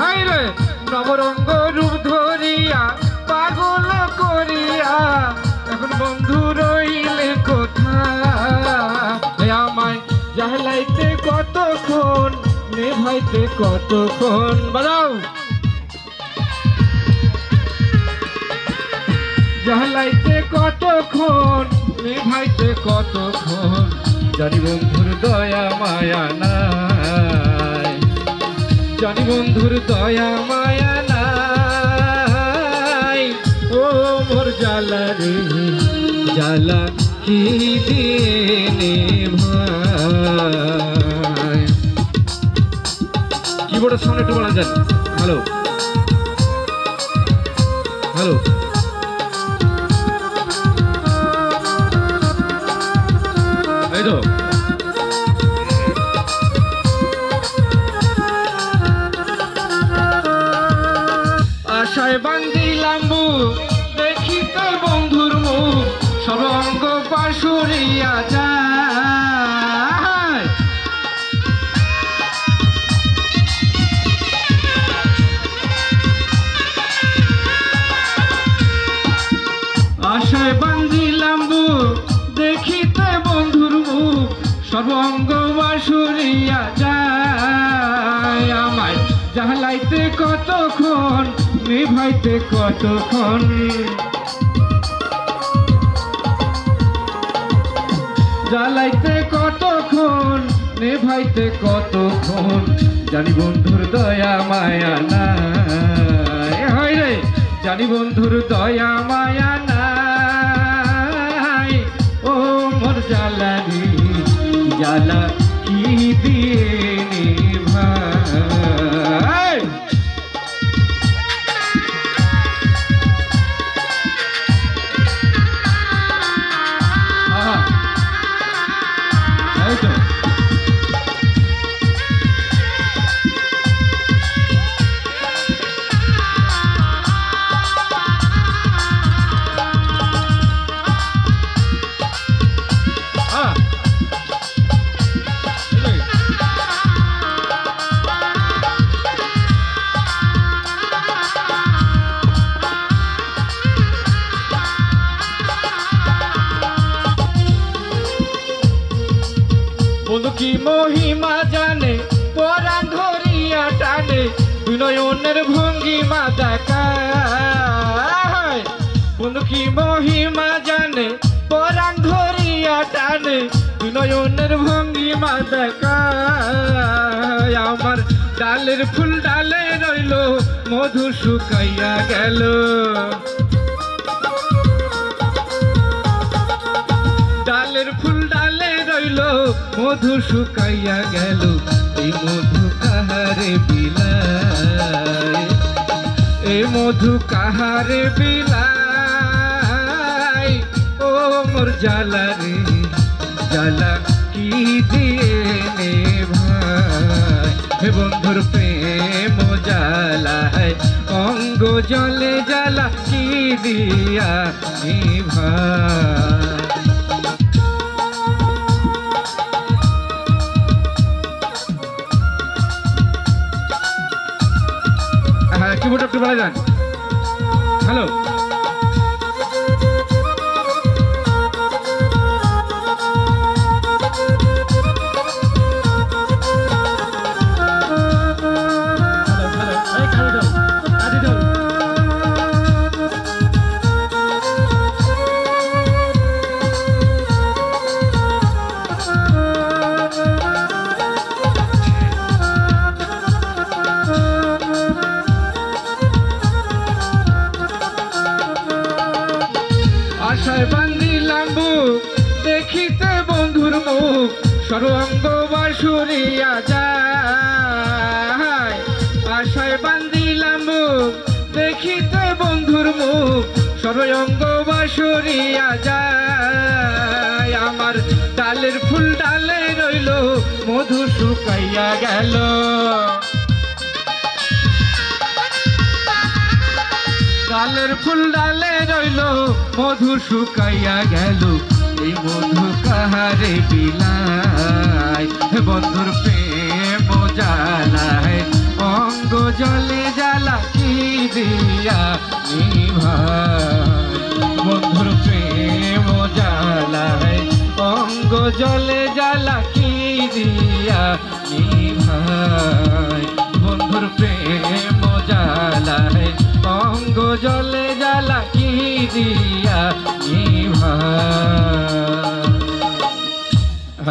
হায় রে নবরঙ্গ রূপ ধরিয়া পাগল করিয়া এখন বন্ধু রইলে কোথায় আমায় জাহলাইতে কতক্ষণ নেভাইতে কতক্ষণ বাজাও জাহলাইতে কতক্ষণ নেভাইতে কতক্ষণ জানি বন্ধুর দয়া মায়া নাই জানি বন্ধুর দয়া মায়া নাই ও মোর জ্বালা রে জ্বালা কি দিয়ে নেভাই কিবোর্ডের সামনে একটু বলা যান হ্যালো হ্যালো এই তো আশায় বান্ধিলাম বুক দেখিতে বন্ধুর মুখ সর্বাঙ্গ পাশুরিয়া যায় আশায় বান্ধিলাম বুক দেখিতে বন্ধুর মুখ সর্বাঙ্গ পাশুরিয়া যায় আমায় জাহলাইতে কতক্ষণ নেভাইতে কতক্ষণ জ্বালাইতে কতক্ষণ নেভাইতে কতক্ষণ জানি বন্ধুর দয়া মায়া নাই হয় রে জানি বন্ধুর দয়া মায়া নাই ও মোর জ্বালা রে জ্বালা কি দিয়ে নেভাই বন্ধু কি মহিমা জানে পরাণ ধরিয়া টানে বিনয়নের ভঙ্গিমা দেখায় বন্ধু কি মহিমা জানে পরাণ ধরিয়া টানে বিনয়নের ভঙ্গিমা দেখায় আমার ডালের ফুল ডালে রইল মধু শুকাইয়া গেল ডালের ফুল ডালে রইল মধু শুকাইয়া গেল এই মধু কাহারে বিলায় এই মধু কাহারে বিলায় ও মোর জ্বালা রে জ্বালা কি দিয়ে নেভাই হে বন্ধুর প্রেম জ্বালায় অঙ্গ জলে জ্বালা কি দিয়া নেভাই কিবোর্ড একটু বলা যান হ্যালো আশায় বান্ধিলাম বুক দেখিতে বন্ধুর মুখ সর্বাঙ্গ বাসুরিয়া যায় আশায় বান্ধিলাম বুক দেখিতে বন্ধুর মুখ সর্বাঙ্গ বাসুরিয়া যায় আমার ডালের ফুল ডালে রইল মধু শুকাইয়া গেল ডালের ফুল ডালে রইল মধু শুকাইয়া গেল এই মধু কাহারে বিলায় বন্ধুর প্রেম জ্বালায় অঙ্গ জলে জ্বালা কি দিয়া নিভাই বন্ধুর প্রেম জ্বালায় অঙ্গ জলে জ্বালা কি দিয়া নিভাই বন্ধুর প্রেম জ্বালায় অঙ্গ জলে জ্বালা কি দিয়া নিভাই